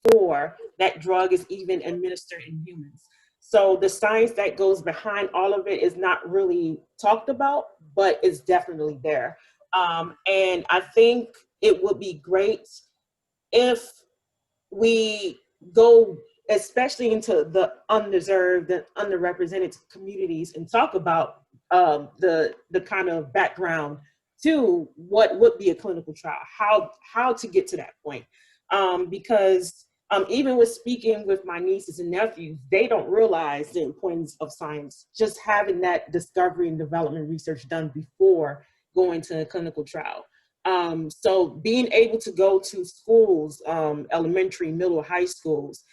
before that drug is even administered in humans. So the science that goes behind all of it is not really talked about, but it's definitely there. And I think it would be great if we go especially into the undeserved and underrepresented communities and talk about the kind of background to what would be a clinical trial, how to get to that point, because even with speaking with my nieces and nephews, they don't realize the importance of science. Just having that discovery and development research done before going to a clinical trial. So being able to go to schools, elementary, middle, high schools,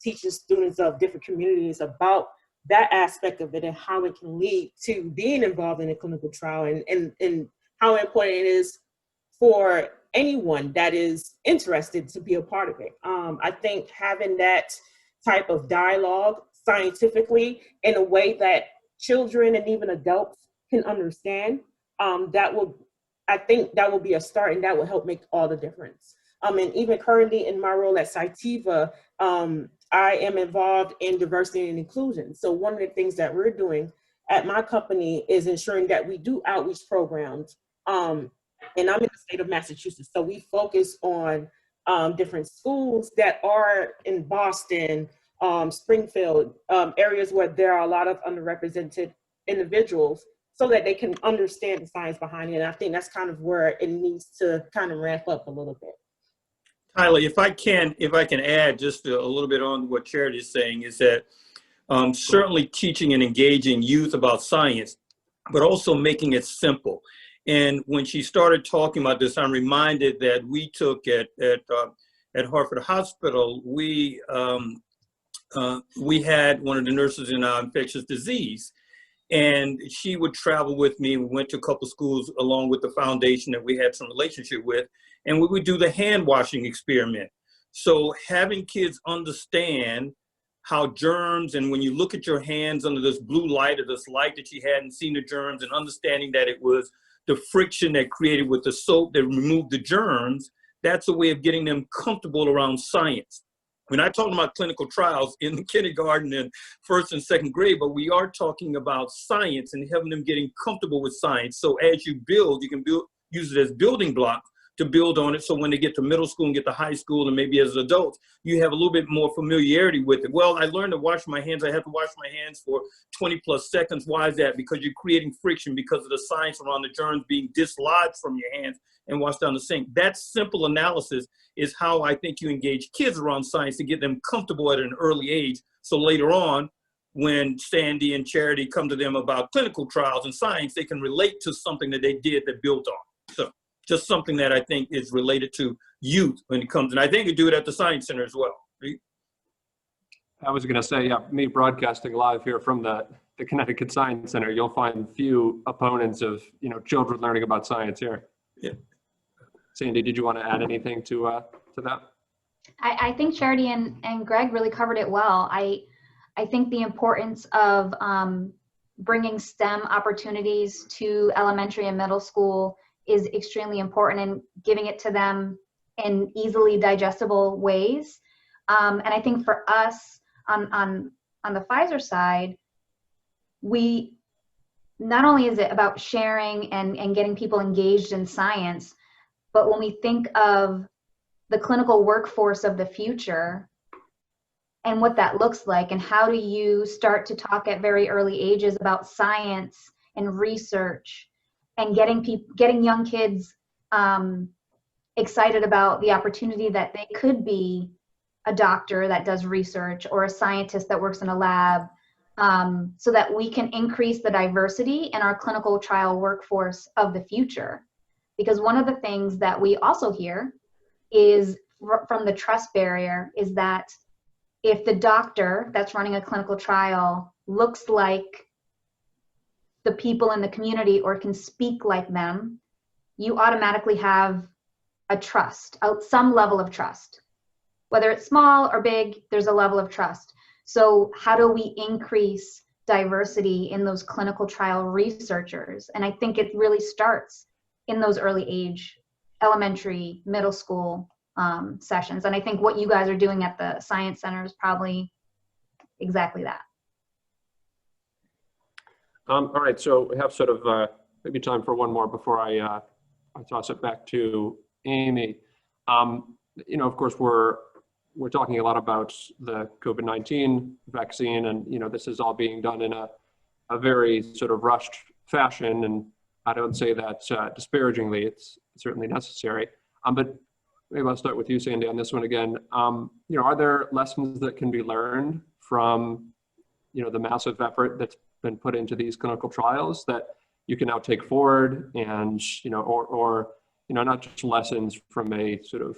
teaching students of different communities about that aspect of it and how it can lead to being involved in a clinical trial, and how important it is for anyone that is interested to be a part of it. I think having that type of dialogue scientifically in a way that children and even adults can understand, that will, I think that will be a start, and that will help make all the difference. And even currently in my role at Cytiva, I am involved in diversity and inclusion. So one of the things that we're doing at my company is ensuring that we do outreach programs. And I'm in the state of Massachusetts, so we focus on different schools that are in Boston, Springfield, areas where there are a lot of underrepresented individuals, so that they can understand the science behind it. And I think that's kind of where it needs to kind of ramp up a little bit. Tyler, if I can add just a little bit on what Charity is saying, is that certainly teaching and engaging youth about science, but also making it simple. And when she started talking about this, I'm reminded that we took at Hartford Hospital, we had one of the nurses in infectious disease, and she would travel with me. We went to a couple schools along with the foundation that we had some relationship with, and we would do the hand washing experiment. So having kids understand how germs, and when you look at your hands under this blue light or this light that you hadn't seen the germs, and understanding that it was the friction that created with the soap that removed the germs, that's a way of getting them comfortable around science. We're not talking about clinical trials in the kindergarten and first and second grade, but we are talking about science and helping them getting comfortable with science. So as you build, you can use it as building blocks to build on it. So when they get to middle school and get to high school, and maybe as adults, you have a little bit more familiarity with it. Well, I learned to wash my hands. I have to wash my hands for 20 plus seconds. Why is that? Because you're creating friction because of the science around the germs being dislodged from your hands and washed down the sink. That simple analysis is how I think you engage kids around science to get them comfortable at an early age. So later on, when Sandy and Charity come to them about clinical trials and science, they can relate to something that they did that built on. So just something that I think is related to youth when it comes, and I think you do it at the Science Center as well. I was going to say, yeah, me broadcasting live here from the Connecticut Science Center, you'll find few opponents of, children learning about science here. Yeah. Sandy, did you want to add anything to that? I think Charity and Greg really covered it well. I think the importance of bringing STEM opportunities to elementary and middle school is extremely important, and giving it to them in easily digestible ways. And I think for us on the Pfizer side, we not only is it about sharing and getting people engaged in science, but when we think of the clinical workforce of the future and what that looks like, and how do you start to talk at very early ages about science and research, and getting young kids excited about the opportunity that they could be a doctor that does research or a scientist that works in a lab, so that we can increase the diversity in our clinical trial workforce of the future. Because one of the things that we also hear is from the trust barrier is that if the doctor that's running a clinical trial looks like the people in the community or can speak like them, you automatically have a trust, some level of trust. Whether it's small or big, there's a level of trust. So how do we increase diversity in those clinical trial researchers? And I think it really starts in those early age, elementary, middle school, sessions. And I think what you guys are doing at the Science Center is probably exactly that. All right, so we have sort of maybe time for one more before I toss it back to Amy. You know, of course, we're talking a lot about the COVID-19 vaccine, and you know, this is all being done in a very sort of rushed fashion, and I don't say that disparagingly. It's certainly necessary. But maybe I'll start with you, Sandy, on this one again. You know, are there lessons that can be learned from, you know, the massive effort that's been put into these clinical trials that you can now take forward, and you know, or you know, not just lessons from a sort of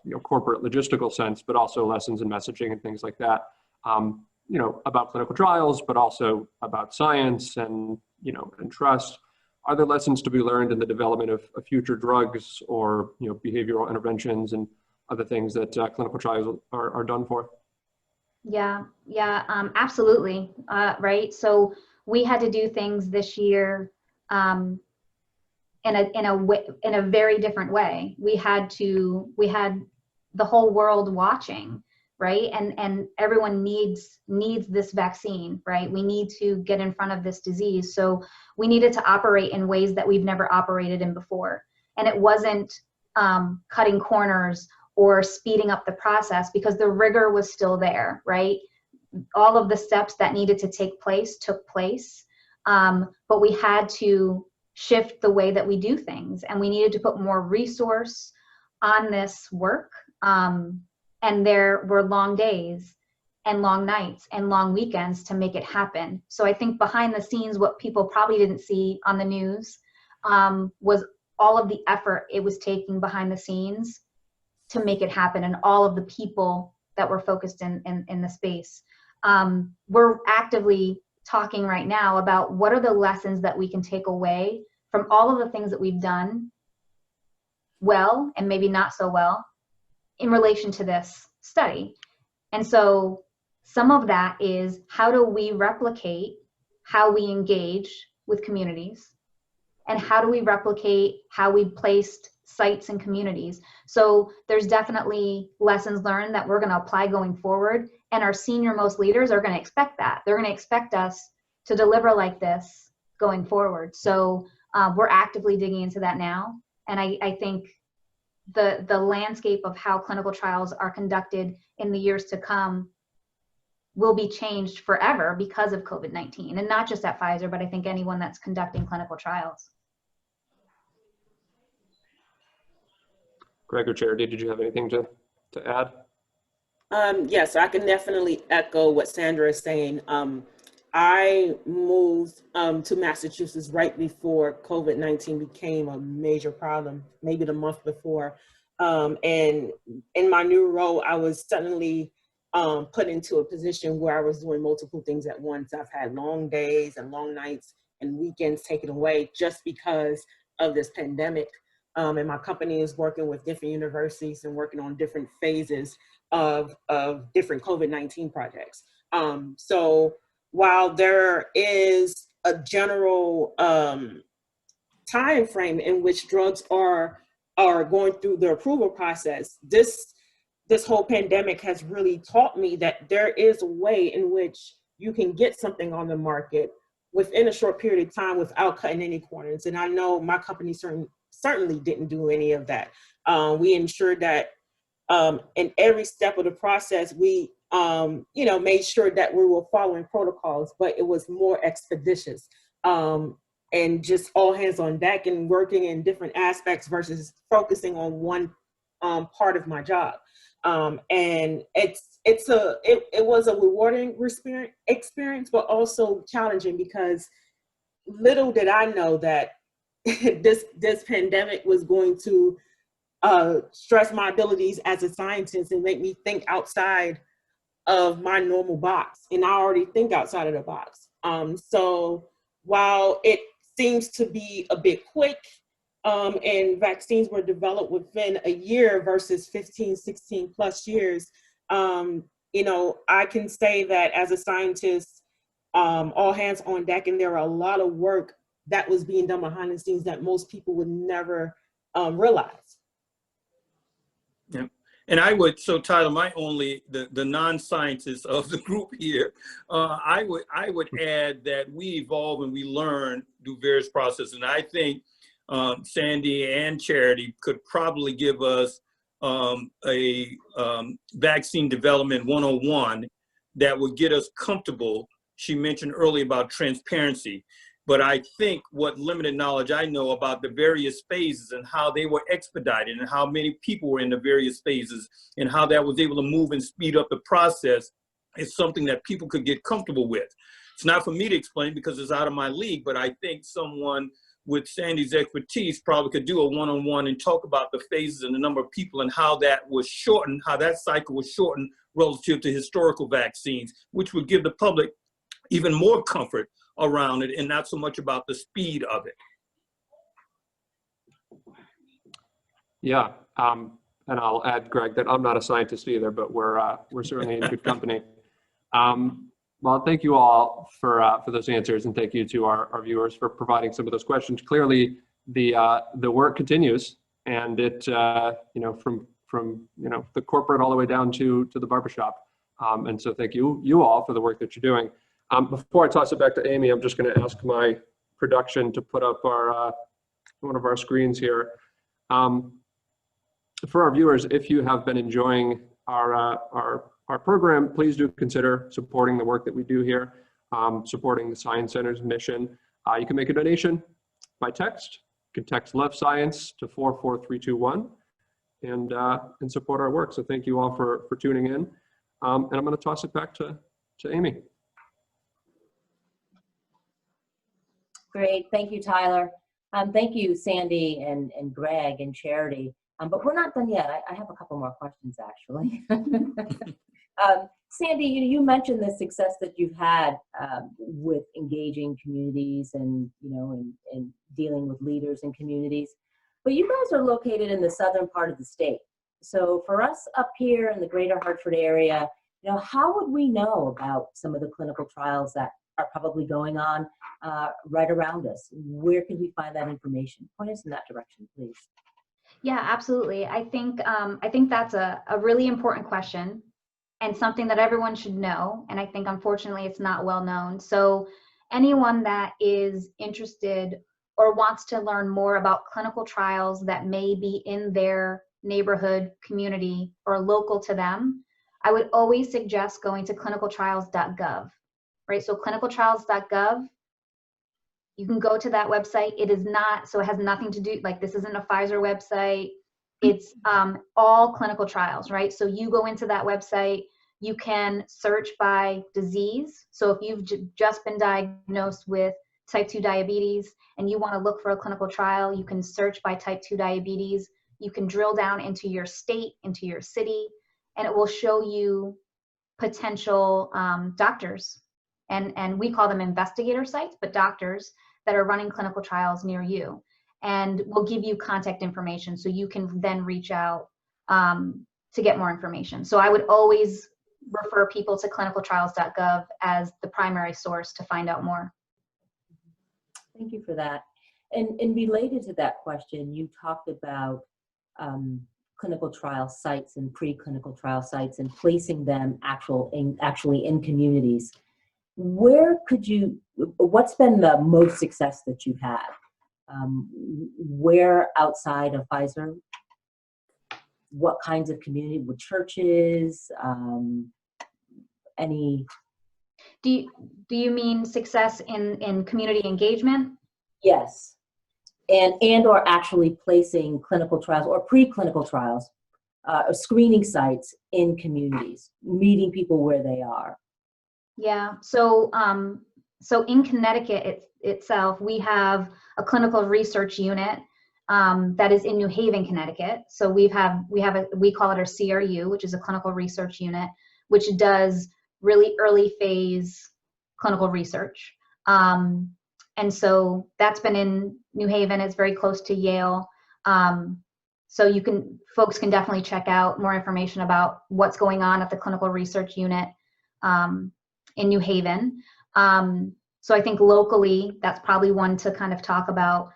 you know, corporate logistical sense, but also lessons in messaging and things like that, you know, about clinical trials, but also about science and, you know, and trust. Are there lessons to be learned in the development of future drugs or, you know, behavioral interventions and other things that clinical trials are done for? Yeah, absolutely. Right. So we had to do things this year in a very different way. We had the whole world watching, right? And everyone needs this vaccine, right? We need to get in front of this disease. So we needed to operate in ways that we've never operated in before. And it wasn't cutting corners or speeding up the process, because the rigor was still there, right? All of the steps that needed to take place took place, but we had to shift the way that we do things, and we needed to put more resource on this work. And there were long days and long nights and long weekends to make it happen. So I think behind the scenes, what people probably didn't see on the news was all of the effort it was taking behind the scenes to make it happen, and all of the people that were focused in the space. We're actively talking right now about what are the lessons that we can take away from all of the things that we've done well and maybe not so well in relation to this study. And so some of that is, how do we replicate how we engage with communities, and how do we replicate how we placed sites and communities? So there's definitely lessons learned that we're going to apply going forward, and our senior most leaders are going to expect that. They're going to expect us to deliver like this going forward. So we're actively digging into that now, and I think the landscape of how clinical trials are conducted in the years to come will be changed forever because of COVID-19, and not just at Pfizer, but I think anyone that's conducting clinical trials. Greg or Charity, did you have anything to add? Yes, I can definitely echo what Sandra is saying. I moved to Massachusetts right before COVID-19 became a major problem, maybe the month before. And in my new role, I was suddenly put into a position where I was doing multiple things at once. I've had long days and long nights and weekends taken away just because of this pandemic. And my company is working with different universities and working on different phases of different COVID-19 projects. So while there is a general time frame in which drugs are going through the approval process, this whole pandemic has really taught me that there is a way in which you can get something on the market within a short period of time without cutting any corners. And I know my company certainly didn't do any of that. We ensured that in every step of the process, we made sure that we were following protocols, but it was more expeditious and just all hands on deck and working in different aspects versus focusing on one part of my job. And it was a rewarding experience, but also challenging, because little did I know that this pandemic was going to stress my abilities as a scientist and make me think outside of my normal box. And I already think outside of the box. So while it seems to be a bit quick, and vaccines were developed within a year versus 15, 16 plus years, I can say that as a scientist, all hands on deck, and there are a lot of work that was being done behind the scenes that most people would never realize. Yeah. And I would, so Tyler, my only, the non-scientists of the group here, I would add that we evolve and we learn through various processes. And I think Sandy and Charity could probably give us a vaccine development 101 that would get us comfortable. She mentioned earlier about transparency. But I think what limited knowledge I know about the various phases and how they were expedited and how many people were in the various phases and how that was able to move and speed up the process is something that people could get comfortable with. It's not for me to explain because it's out of my league, but I think someone with Sandy's expertise probably could do a one-on-one and talk about the phases and the number of people and how that was shortened, how that cycle was shortened relative to historical vaccines, which would give the public even more comfort around it and not so much about the speed of it. Yeah, and I'll add, Greg, that I'm not a scientist either, but we're certainly in good company. Well, thank you all for those answers, and thank you to our viewers for providing some of those questions. Clearly, the work continues, and it from the corporate all the way down to the barbershop. And so thank you all for the work that you're doing. Before I toss it back to Amy, I'm just going to ask my production to put up our one of our screens here. For our viewers, if you have been enjoying our program, please do consider supporting the work that we do here, supporting the Science Center's mission. You can make a donation by text. You can text Love Science to 44321 and support our work. So thank you all for tuning in. And I'm going to toss it back to Amy. Great, thank you, Tyler. Thank you, Sandy and Greg and Charity. But we're not done yet. I have a couple more questions, actually. Sandy, you mentioned the success that you've had with engaging communities and and dealing with leaders in communities. But you guys are located in the southern part of the state. So for us up here in the greater Hartford area, how would we know about some of the clinical trials that are probably going on right around us? Where can we find that information? Point us in that direction, please. Yeah, absolutely. I think that's a really important question and something that everyone should know. And I think, unfortunately, it's not well known. So anyone that is interested or wants to learn more about clinical trials that may be in their neighborhood, community, or local to them, I would always suggest going to clinicaltrials.gov, right? So clinicaltrials.gov, you can go to that website. It is not, so it has nothing to do, like this isn't a Pfizer website. It's all clinical trials, right? So you go into that website, you can search by disease. So if you've just been diagnosed with type 2 diabetes and you want to look for a clinical trial, you can search by type 2 diabetes. You can drill down into your state, into your city, and it will show you potential doctors. And we call them investigator sites, but doctors that are running clinical trials near you. And we'll give you contact information so you can then reach out to get more information. So I would always refer people to clinicaltrials.gov as the primary source to find out more. Thank you for that. And related to that question, you talked about clinical trial sites and preclinical trial sites and placing them actually in communities. Where could you, what's been the most success that you've had? Where outside of Pfizer? What kinds of community, with churches, any? Do you mean success in community engagement? Yes, and or actually placing clinical trials or preclinical trials, screening sites in communities, meeting people where they are. Yeah, so in Connecticut itself, we have a clinical research unit that is in New Haven, Connecticut. So we call it our CRU, which is a clinical research unit, which does really early phase clinical research. And so that's been in New Haven. It's very close to Yale. So folks can definitely check out more information about what's going on at the clinical research unit in New Haven. So I think locally, that's probably one to kind of talk about.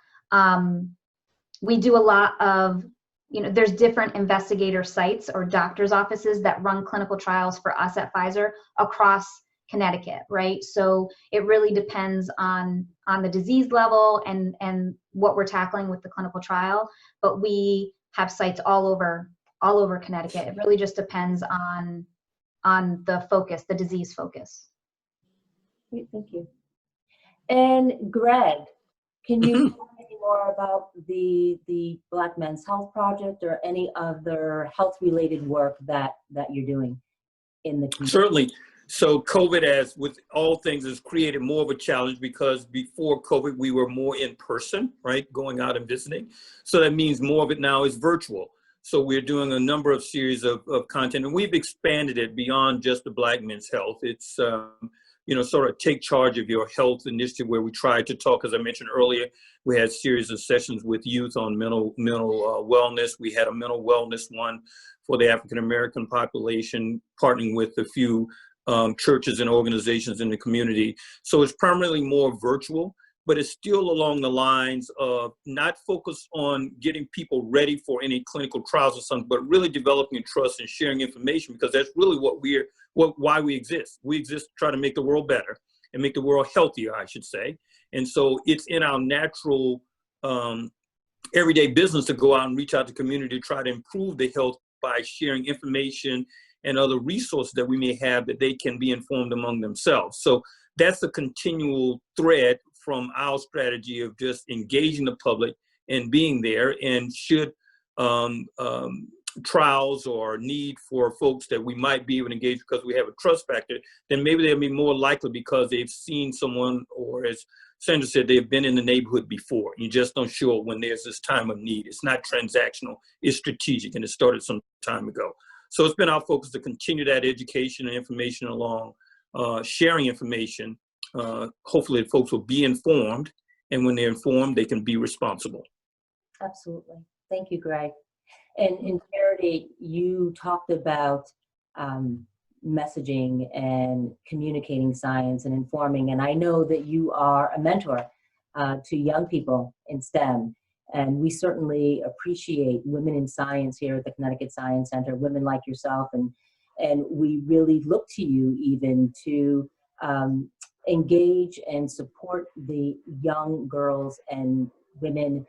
We do a lot of there's different investigator sites or doctor's offices that run clinical trials for us at Pfizer across Connecticut, right? So it really depends on the disease level and what we're tackling with the clinical trial. But we have sites all over Connecticut. It really just depends on the focus, the disease focus. Great, thank you. And Greg, can you talk any more about the Black Men's Health Project or any other health-related work that you're doing in the community? Certainly. So COVID, as with all things, has created more of a challenge because before COVID, we were more in person, right? Going out and visiting. So that means more of it now is virtual. So we're doing a number of series of content, and we've expanded it beyond just the Black Men's Health. It's, sort of take charge of your health initiative where we try to talk, as I mentioned earlier, we had a series of sessions with youth on mental wellness. We had a mental wellness one for the African-American population, partnering with a few churches and organizations in the community. So it's primarily more virtual, but it's still along the lines of not focused on getting people ready for any clinical trials or something, but really developing trust and sharing information, because that's really why we exist. We exist to try to make the world better and make the world healthier, I should say. And so it's in our natural everyday business to go out and reach out to the community to try to improve the health by sharing information and other resources that we may have that they can be informed among themselves. So that's a continual thread from our strategy of just engaging the public and being there. And should trials or need for folks that we might be able to engage because we have a trust factor, then maybe they'll be more likely because they've seen someone, or as Sandra said, they've been in the neighborhood before. You just don't show up when there's this time of need. It's not transactional, it's strategic, and it started some time ago. So it's been our focus to continue that education and information along, sharing information. Hopefully folks will be informed, and when they're informed, they can be responsible. Absolutely. Thank you, Greg. And in Charity, you talked about messaging and communicating science and informing, and I know that you are a mentor to young people in STEM. And we certainly appreciate women in science here at the Connecticut Science Center, women like yourself, and we really look to you even to engage and support the young girls and women,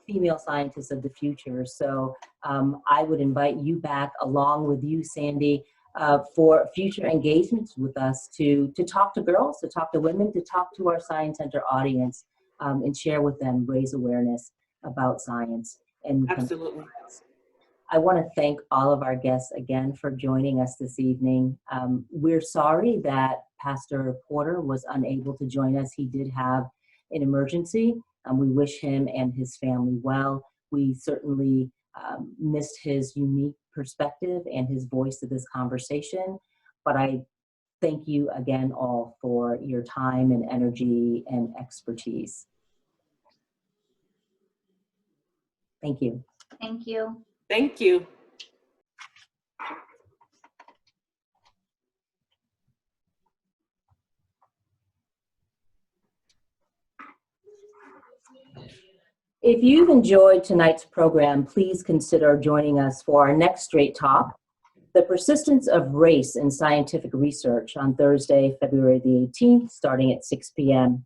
female scientists of the future. So I would invite you back, along with you, Sandy, for future engagements with us to talk to girls, to talk to women, to talk to our Science Center audience, and share with them, raise awareness about science. And Absolutely. I want to thank all of our guests again for joining us this evening. We're sorry that Pastor Porter was unable to join us. He did have an emergency. We wish him and his family well. We certainly missed his unique perspective and his voice to this conversation. But I thank you again all for your time and energy and expertise. Thank you. Thank you. Thank you. If you've enjoyed tonight's program, please consider joining us for our next Straight Talk, The Persistence of Race in Scientific Research, on Thursday, February the 18th, starting at 6 p.m.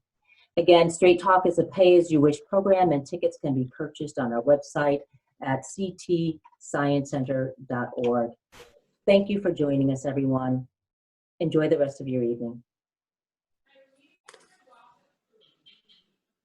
Again, Straight Talk is a pay-as-you-wish program, and tickets can be purchased on our website at ctsciencecenter.org. Thank you for joining us, everyone. Enjoy the rest of your evening.